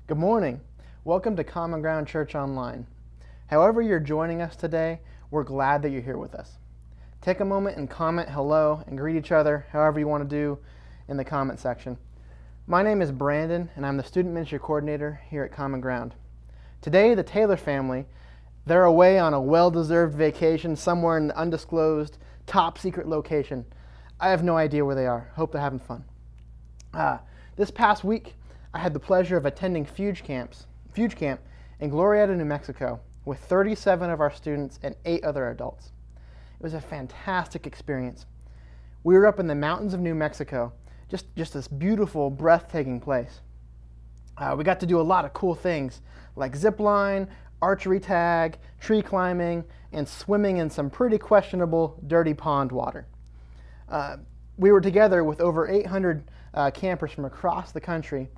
Good morning. Welcome to Common Ground Church Online. However you're joining us today, we're glad that you're here with us. Take a moment and comment hello and greet each other however you want to do in the comment section. My name is Brandon and I'm the Student Ministry Coordinator here at Common Ground. Today, the Taylor family, they're away on a well-deserved vacation somewhere in an undisclosed, top-secret location. I have no idea where they are. Hope they're having fun. This past week, I had the pleasure of attending Refuge Camp in Glorieta, New Mexico, with 37 of our students and 8 other adults. It was a fantastic experience. We were up in the mountains of New Mexico, just this beautiful, breathtaking place. We got to do a lot of cool things, like zip line, archery tag, tree climbing, and swimming in some pretty questionable, dirty pond water. We were together with over 800 campers from across the country,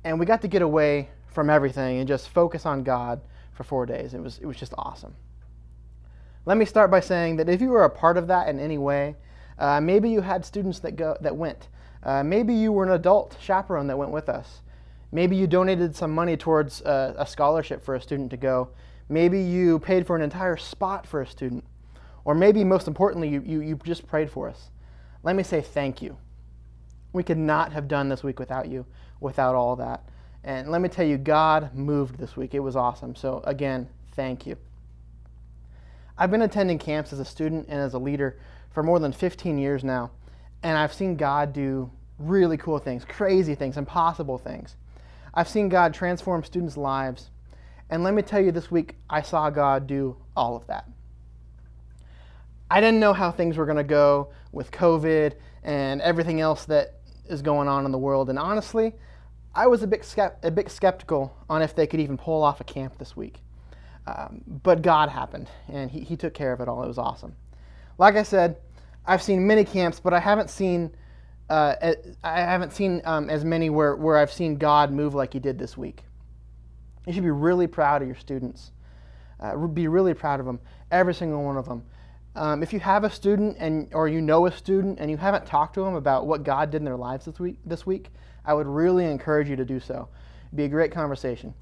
and we got to get away from everything and just focus on God for 4 days. It was just awesome. Let me start by saying that if you were a part of that in any way, maybe you had students that went. Maybe you were an adult chaperone that went with us. Maybe you donated some money towards a scholarship for a student to go. Maybe you paid for an entire spot for a student. Or maybe, most importantly, you just prayed for us. Let me say thank you. We could not have done this week without you, without all that. And let me tell you, God moved this week. It was awesome. So again, thank you. I've been attending camps as a student and as a leader for more than 15 years now, and I've seen God do really cool things, crazy things, impossible things. I've seen God transform students' lives, and let me tell you, this week I saw God do all of that. I didn't know how things were going to go with COVID and everything else that is going on in the world, and honestly, I was a bit skeptical on if they could even pull off a camp this week. But God happened, and he took care of it all. It was awesome. Like I said, I've seen many camps, but I haven't seen as many where I've seen God move like He did this week. You should be really proud of your students. Be really proud of them, every single one of them. If you have a student or you know a student and you haven't talked to them about what God did in their lives this week, I would really encourage you to do so. It'd be a great conversation.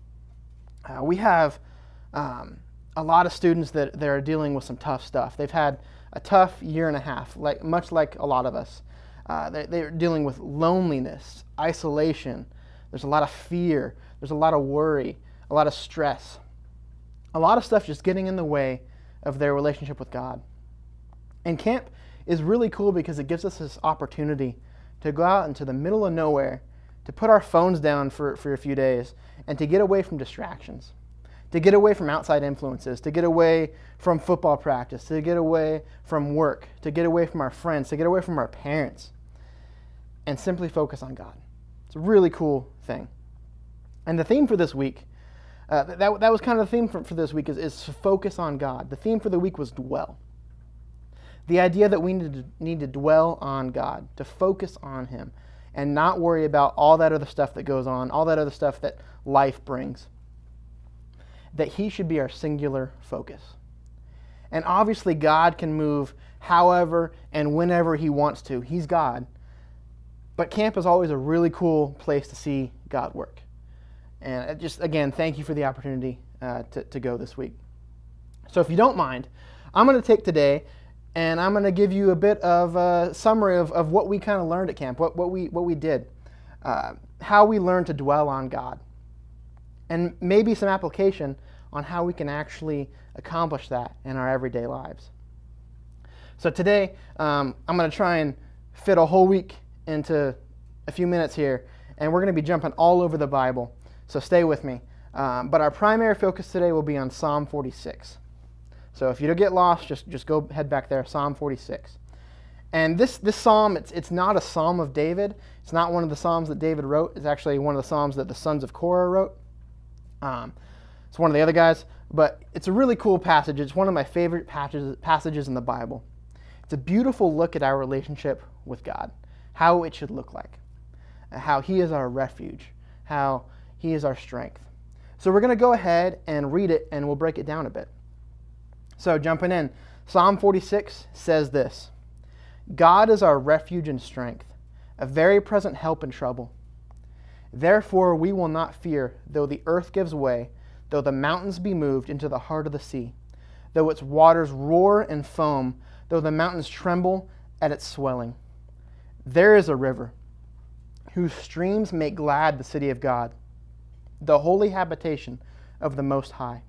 We have a lot of students that are dealing with some tough stuff. They've had a tough year and a half, much like a lot of us. They're dealing with loneliness, isolation. There's a lot of fear. There's a lot of worry, a lot of stress. A lot of stuff just getting in the way of their relationship with God. And camp is really cool because it gives us this opportunity to go out into the middle of nowhere, to put our phones down for a few days, and to get away from distractions, to get away from outside influences, to get away from football practice, to get away from work, to get away from our friends, to get away from our parents, and simply focus on God. It's a really cool thing. And the theme for this week, that was kind of the theme for this week, is to focus on God. The theme for the week was dwell. The idea that we need to dwell on God, to focus on Him, and not worry about all that other stuff that goes on, all that other stuff that life brings. That He should be our singular focus. And obviously God can move however and whenever He wants to. He's God. But camp is always a really cool place to see God work. And just, again, thank you for the opportunity to go this week. So if you don't mind, I'm going to take today and I'm going to give you a bit of a summary of what we kind of learned at camp, what we did, how we learned to dwell on God, and maybe some application on how we can actually accomplish that in our everyday lives. So today, I'm going to try and fit a whole week into a few minutes here, and we're going to be jumping all over the Bible. So stay with me. But our primary focus today will be on Psalm 46. So if you don't get lost, just go head back there, Psalm 46. And this psalm, it's not a psalm of David. It's not one of the psalms that David wrote. It's actually one of the psalms that the sons of Korah wrote. It's one of the other guys. But it's a really cool passage. It's one of my favorite passages in the Bible. It's a beautiful look at our relationship with God, how it should look like, how He is our refuge, how He is our strength. So we're going to go ahead and read it, and we'll break it down a bit. So jumping in, Psalm 46 says this: God is our refuge and strength, a very present help in trouble. Therefore we will not fear, though the earth gives way, though the mountains be moved into the heart of the sea, though its waters roar and foam, though the mountains tremble at its swelling. There is a river, whose streams make glad the city of God, the holy habitation of the Most High.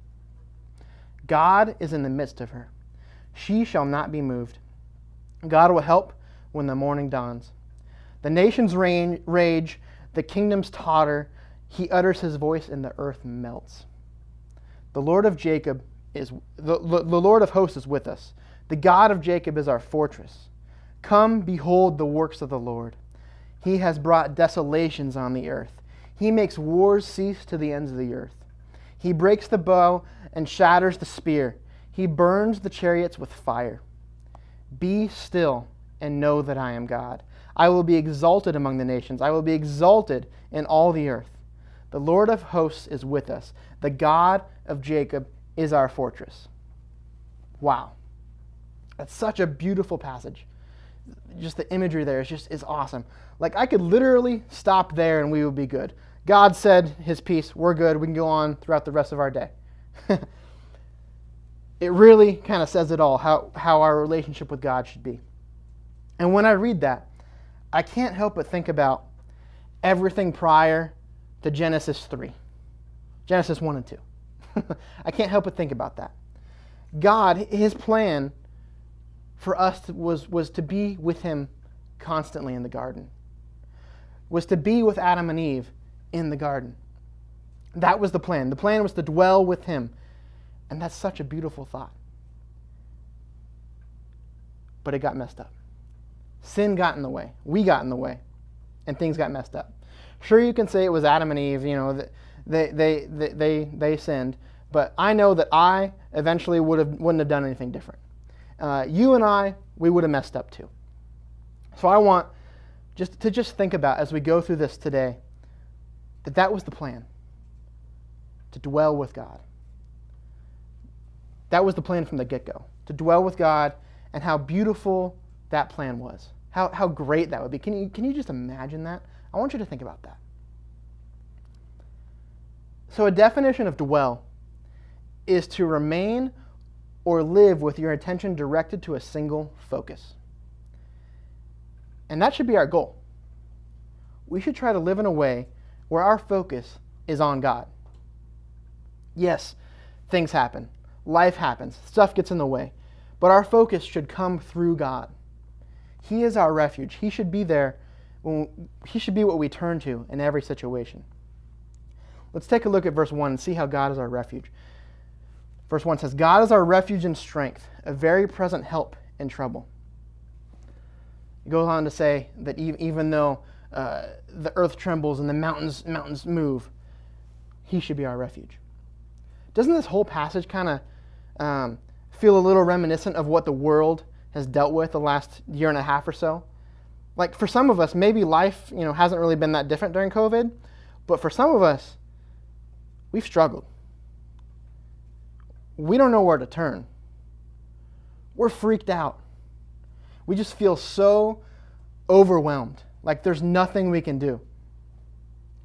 God is in the midst of her. She shall not be moved. God will help when the morning dawns. The nations rage, the kingdoms totter. He utters his voice and the earth melts. The Lord of Jacob is the Lord of hosts is with us. The God of Jacob is our fortress. Come, behold the works of the Lord. He has brought desolations on the earth. He makes wars cease to the ends of the earth. He breaks the bow and shatters the spear. He burns the chariots with fire. Be still and know that I am God. I will be exalted among the nations. I will be exalted in all the earth. The Lord of hosts is with us. The God of Jacob is our fortress. Wow. That's such a beautiful passage. Just the imagery there is awesome. Like, I could literally stop there and we would be good. God said his piece, we're good, we can go on throughout the rest of our day. It really kind of says it all, how our relationship with God should be. And when I read that, I can't help but think about everything prior to Genesis 3. Genesis 1 and 2. I can't help but think about that. God, his plan for us was to be with him constantly in the garden. Was to be with Adam and Eve in the garden. That was the plan. The plan was to dwell with him. And that's such a beautiful thought. But it got messed up. Sin got in the way. We got in the way. And things got messed up. Sure, you can say it was Adam and Eve, they sinned. But I know that I eventually wouldn't have done anything different. You and I, we would have messed up too. So I want to think about, as we go through this today, that was the plan. To dwell with God. That was the plan from the get-go. To dwell with God, and how beautiful that plan was. How great that would be. Can you just imagine that? I want you to think about that. So a definition of dwell is to remain or live with your attention directed to a single focus. And that should be our goal. We should try to live in a way where our focus is on God. Yes, things happen. Life happens. Stuff gets in the way. But our focus should come through God. He is our refuge. He should be there. He should be what we turn to in every situation. Let's take a look at verse 1 and see how God is our refuge. Verse 1 says, God is our refuge and strength, a very present help in trouble. It goes on to say that even though the earth trembles and the mountains move, he should be our refuge. Doesn't this whole passage kind of feel a little reminiscent of what the world has dealt with the last year and a half or so? Like, for some of us, maybe life hasn't really been that different during COVID, but for some of us, we've struggled. We don't know where to turn. We're freaked out. We just feel so overwhelmed, like there's nothing we can do.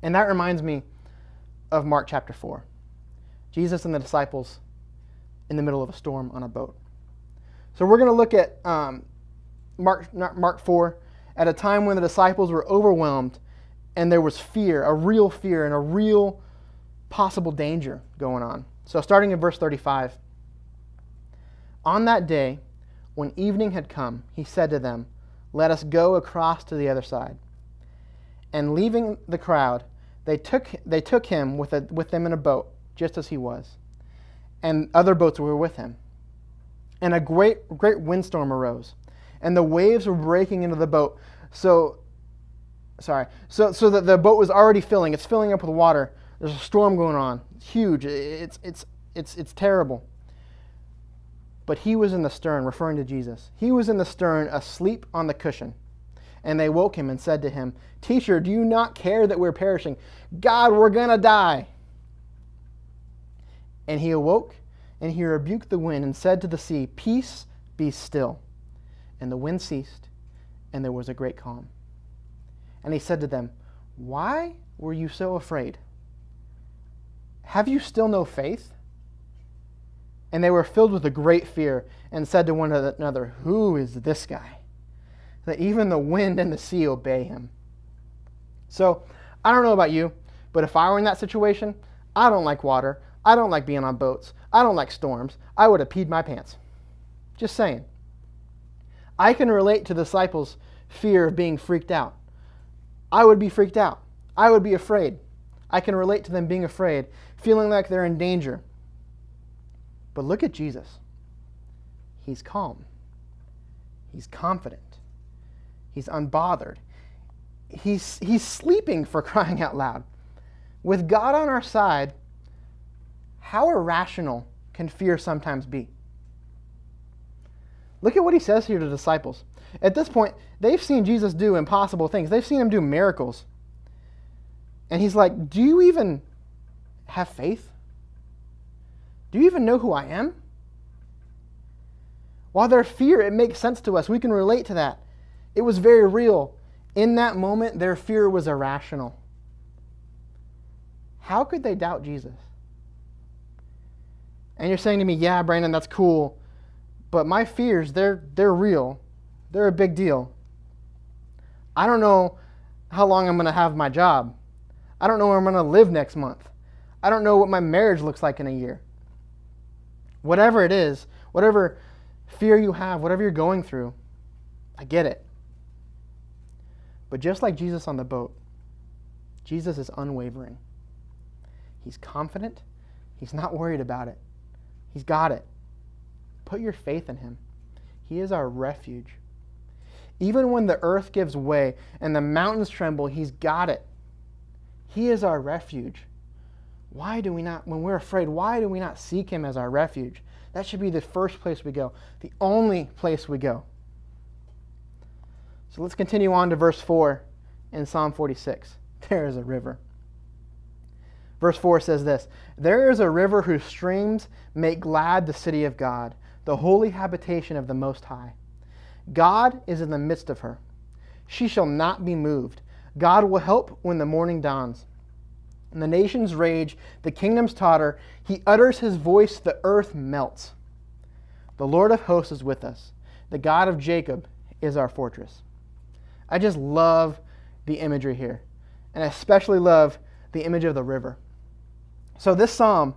And that reminds me of Mark chapter 4. Jesus and the disciples in the middle of a storm on a boat. So we're going to look at Mark 4, at a time when the disciples were overwhelmed and there was fear, a real fear and a real possible danger going on. So starting in verse 35. On that day, when evening had come, he said to them, "Let us go across to the other side." And leaving the crowd, they took him with them in a boat, just as he was. And other boats were with him. And a great windstorm arose, and the waves were breaking into the boat. So that the boat was already filling. It's filling up with water. There's a storm going on. It's huge. It's terrible. But he was in the stern, referring to Jesus. He was in the stern, asleep on the cushion. And they woke him and said to him, "Teacher, do you not care that we're perishing? God, we're going to die." And he awoke, and he rebuked the wind and said to the sea, "Peace, be still." And the wind ceased, and there was a great calm. And he said to them, why were you so afraid? Have you still no faith?" And they were filled with a great fear and said to one another, "Who is this guy, that even the wind and the sea obey him?" So, I don't know about you, but if I were in that situation, I don't like water. I don't like being on boats. I don't like storms. I would have peed my pants. Just saying. I can relate to the disciples' fear of being freaked out. I would be freaked out. I would be afraid. I can relate to them being afraid, feeling like they're in danger. But look at Jesus. He's calm. He's confident. He's unbothered. He's sleeping, for crying out loud. With God on our side, how irrational can fear sometimes be? Look at what he says here to the disciples. At this point, they've seen Jesus do impossible things. They've seen him do miracles. And he's like, "Do you even have faith? Do you even know who I am?" While their fear, it makes sense to us. We can relate to that. It was very real. In that moment, their fear was irrational. How could they doubt Jesus? And you're saying to me, "Yeah, Brandon, that's cool, but my fears, they're real. They're a big deal. I don't know how long I'm going to have my job. I don't know where I'm going to live next month. I don't know what my marriage looks like in a year." Whatever it is, whatever fear you have, whatever you're going through, I get it. But just like Jesus on the boat, Jesus is unwavering. He's confident. He's not worried about it. He's got it. Put your faith in him. He is our refuge. Even when the earth gives way and the mountains tremble, he's got it. He is our refuge. Why do we not, when we're afraid, why do we not seek him as our refuge? That should be the first place we go, the only place we go. So let's continue on to verse 4 in Psalm 46. There is a river. Verse 4 says this, "There is a river whose streams make glad the city of God, the holy habitation of the Most High. God is in the midst of her. She shall not be moved. God will help when the morning dawns. And the nations rage, the kingdoms totter. He utters his voice, the earth melts. The Lord of hosts is with us. The God of Jacob is our fortress." I just love the imagery here. And I especially love the image of the river. So this psalm,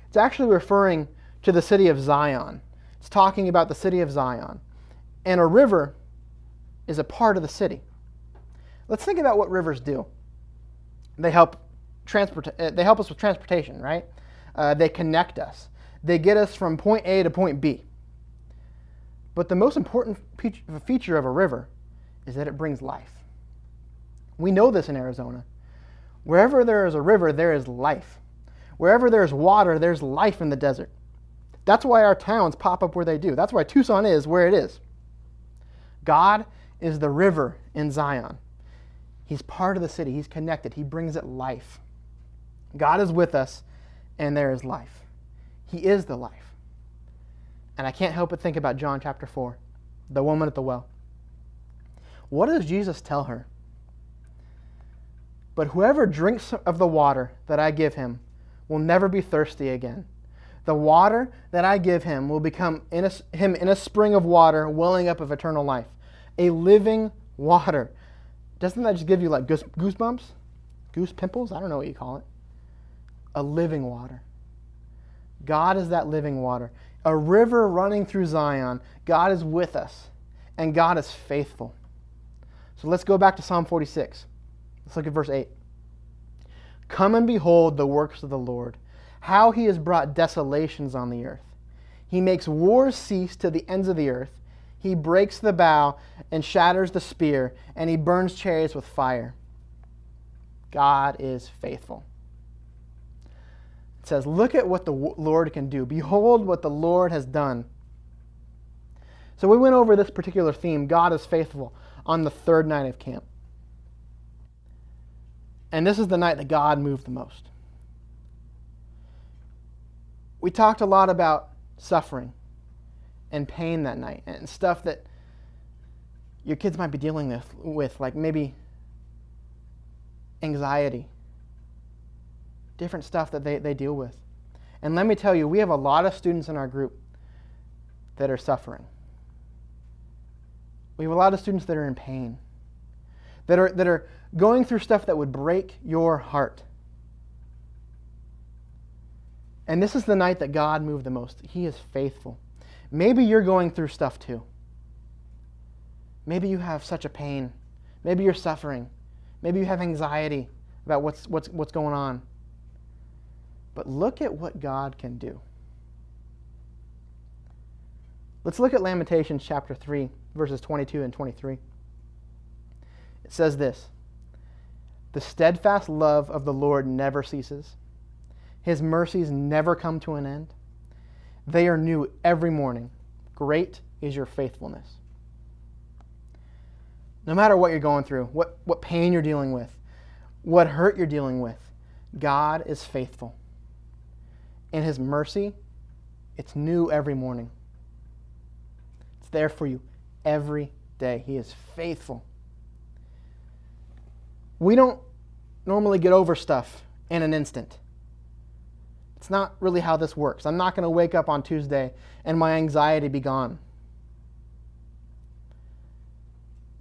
it's actually referring to the city of Zion. It's talking about the city of Zion. And a river is a part of the city. Let's think about what rivers do. They help us with transportation, right? They connect us. They get us from point A to point B. But the most important feature of a river is that it brings life. We know this in Arizona. Wherever there is a river, there is life. Wherever there's water, there's life in the desert. That's why our towns pop up where they do. That's why Tucson is where it is. God is the river in Zion. He's part of the city. He's connected. He brings it life. God is with us, and there is life. He is the life. And I can't help but think about John chapter 4, the woman at the well. What does Jesus tell her? "But whoever drinks of the water that I give him will never be thirsty again. The water that I give him will become in a spring of water welling up of eternal life." A living water. Doesn't that just give you like goosebumps? Goose pimples? I don't know what you call it. A living water. God is that living water. A river running through Zion. God is with us. And God is faithful. So let's go back to Psalm 46. Let's look at verse 8. "Come and behold the works of the Lord, how he has brought desolations on the earth. He makes wars cease to the ends of the earth. He breaks the bow and shatters the spear, and he burns chariots with fire." God is faithful. It says, look at what the Lord can do. Behold what the Lord has done. So we went over this particular theme, God is faithful, on the third night of camp. And this is the night that God moved the most. We talked a lot about suffering and pain that night and stuff that your kids might be dealing with, like maybe anxiety, different stuff that they deal with. And let me tell you, we have a lot of students in our group that are suffering. We have a lot of students that are in pain, that are going through stuff that would break your heart. And this is the night that God moved the most. He is faithful. Maybe you're going through stuff too. Maybe you have such a pain. Maybe you're suffering. Maybe you have anxiety about what's going on. But look at what God can do. Let's look at Lamentations chapter 3, verses 22 and 23. It says this: "The steadfast love of the Lord never ceases. His mercies never come to an end. They are new every morning. Great is your faithfulness." No matter what you're going through, what pain you're dealing with, what hurt you're dealing with, God is faithful. And His mercy, it's new every morning. It's there for you every day. He is faithful. We don't normally get over stuff in an instant. It's not really how this works. I'm not going to wake up on Tuesday and my anxiety be gone.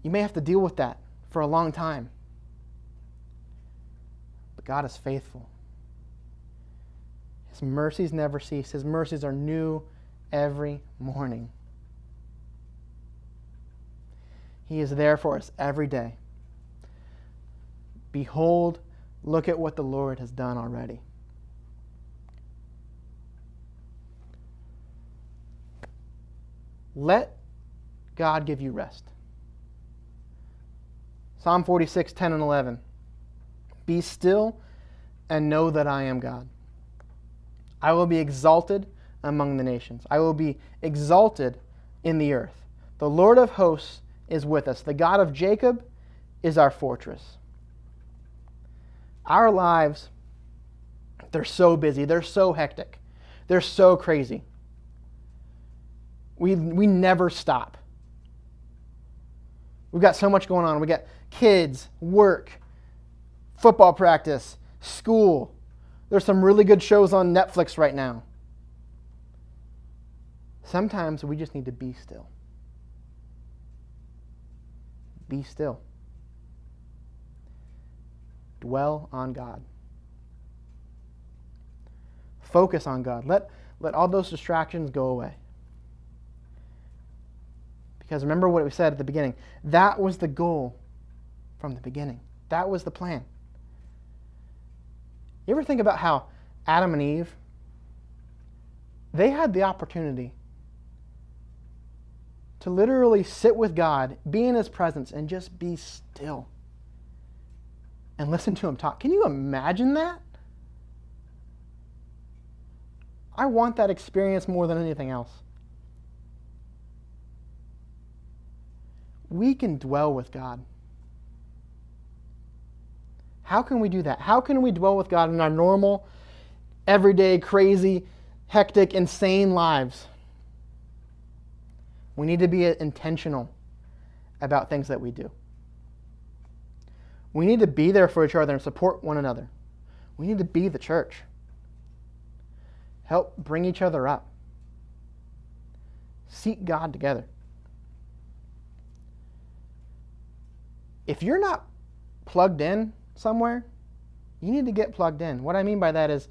You may have to deal with that for a long time. But God is faithful. His mercies never cease. His mercies are new every morning. He is there for us every day. Behold, look at what the Lord has done already. Let God give you rest. Psalm 46, 10 and 11. "Be still and know that I am God. I will be exalted among the nations. I will be exalted in the earth. The Lord of hosts is with us. The God of Jacob is our fortress." Our lives, they're so busy. They're so hectic. They're so crazy. We never stop. We've got so much going on. We got kids, work, football practice, school. There's some really good shows on Netflix right now. Sometimes we just need to be still. Be still. Dwell on God. Focus on God. Let all those distractions go away. Because remember what we said at the beginning. That was the goal from the beginning. That was the plan. You ever think about how Adam and Eve, they had the opportunity to literally sit with God, be in His presence, and just be still and listen to Him talk. Can you imagine that? I want that experience more than anything else. We can dwell with God. How can we do that? How can we dwell with God in our normal, everyday, crazy, hectic, insane lives? We need to be intentional about things that we do. We need to be there for each other and support one another. We need to be the church. Help bring each other up. Seek God together. If you're not plugged in somewhere, you need to get plugged in. What I mean by that is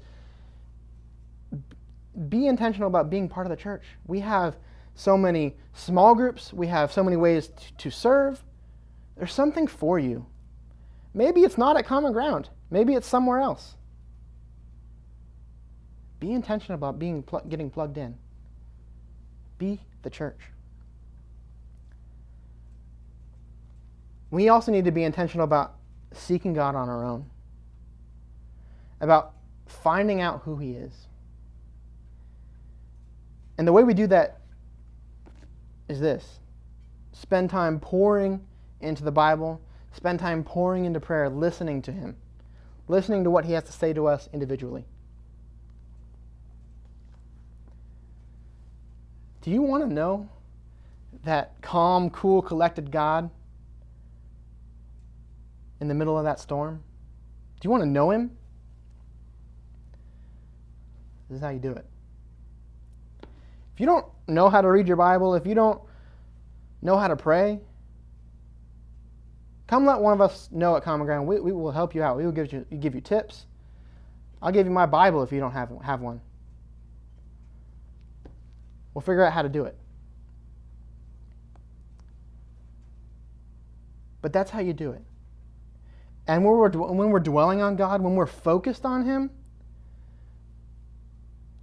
be intentional about being part of the church. We have so many small groups. We have so many ways to serve. There's something for you. Maybe it's not at Common Ground. Maybe it's somewhere else. Be intentional about getting plugged in. Be the church. We also need to be intentional about seeking God on our own, about finding out who He is. And the way we do that is this: spend time pouring into the Bible, spend time pouring into prayer, listening to Him, listening to what He has to say to us individually. Do you want to know that calm, cool, collected God in the middle of that storm? Do you want to know him? This is how you do it. If you don't know how to read your Bible, if you don't know how to pray, come let one of us know at Common Ground. We will help you out. We will give you tips. I'll give you my Bible if you don't have one. We'll figure out how to do it. But that's how you do it. And when we're dwelling on God, when we're focused on him,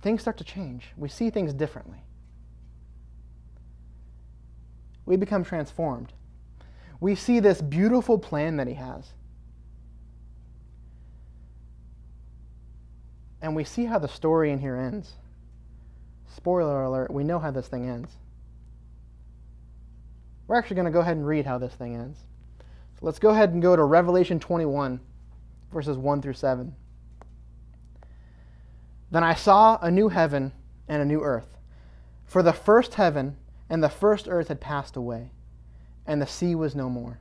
things start to change. We see things differently. We become transformed. We see this beautiful plan that he has. And we see how the story in here ends. Spoiler alert, we know how this thing ends. We're actually going to go ahead and read how this thing ends. So let's go ahead and go to Revelation 21, verses 1 through 7. Then I saw a new heaven and a new earth, for the first heaven and the first earth had passed away, and the sea was no more.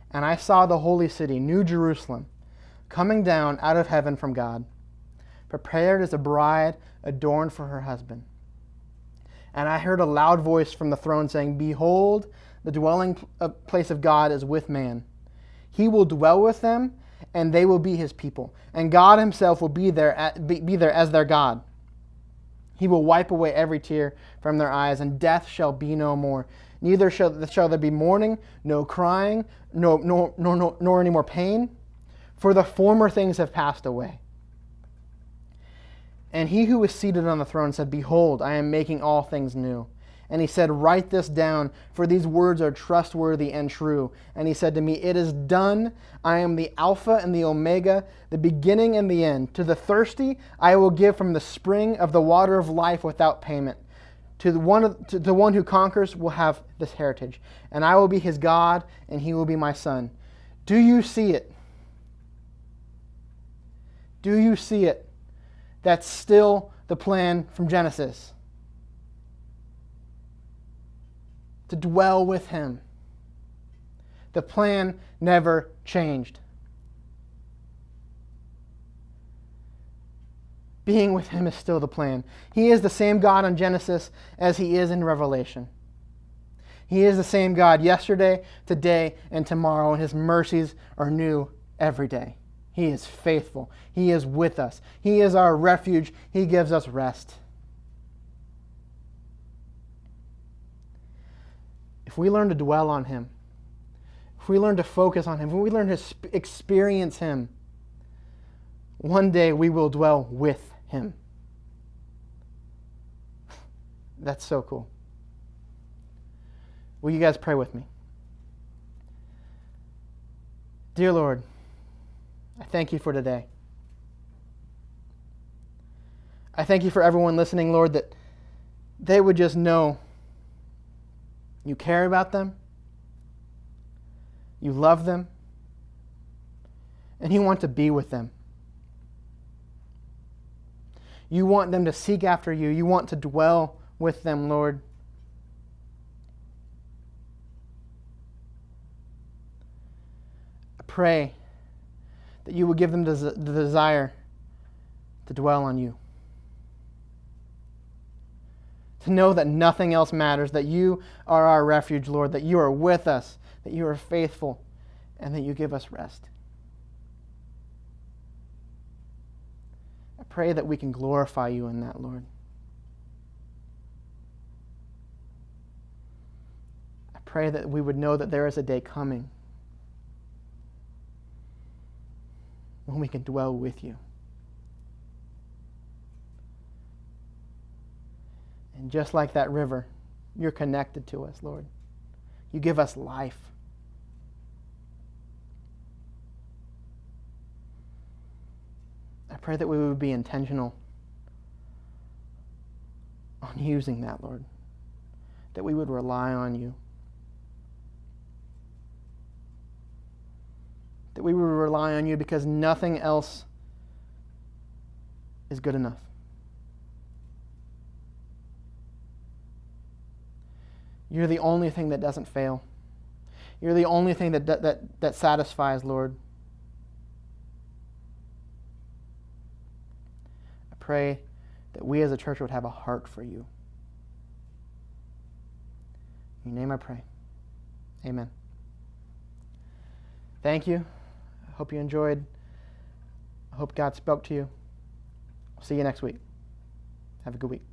And I saw the holy city, New Jerusalem, coming down out of heaven from God, prepared as a bride adorned for her husband. And I heard a loud voice from the throne saying, Behold, the dwelling place of God is with man. He will dwell with them, and they will be his people. And God himself will be there as their God. He will wipe away every tear from their eyes, and death shall be no more. Neither shall there be mourning, no crying, nor any more pain, for the former things have passed away. And he who was seated on the throne said, Behold, I am making all things new. And he said, Write this down, for these words are trustworthy and true. And he said to me, It is done. I am the Alpha and the Omega, the beginning and the end. To the thirsty I will give from the spring of the water of life without payment. To the one who conquers will have this heritage. And I will be his God, and he will be my son. Do you see it? Do you see it? That's still the plan from Genesis. To dwell with him. The plan never changed. Being with him is still the plan. He is the same God in Genesis as he is in Revelation. He is the same God yesterday, today, and tomorrow, and his mercies are new every day. He is faithful. He is with us. He is our refuge. He gives us rest. If we learn to dwell on him, if we learn to focus on him, if we learn to experience him, one day we will dwell with him. That's so cool. Will you guys pray with me? Dear Lord, I thank you for today. I thank you for everyone listening, Lord, that they would just know you care about them, you love them, and you want to be with them. You want them to seek after you. You want to dwell with them, Lord. I pray that you will give them the desire to dwell on you. To know that nothing else matters, that you are our refuge, Lord, that you are with us, that you are faithful, and that you give us rest. I pray that we can glorify you in that, Lord. I pray that we would know that there is a day coming when we can dwell with you. And just like that river, you're connected to us, Lord. You give us life. I pray that we would be intentional on using that, Lord. That we would rely on you. That we would rely on you because nothing else is good enough. You're the only thing that doesn't fail. You're the only thing that satisfies, Lord. pray that we as a church would have a heart for you. In your name I pray. Amen. Thank you. I hope you enjoyed. I hope God spoke to you. I'll see you next week. Have a good week.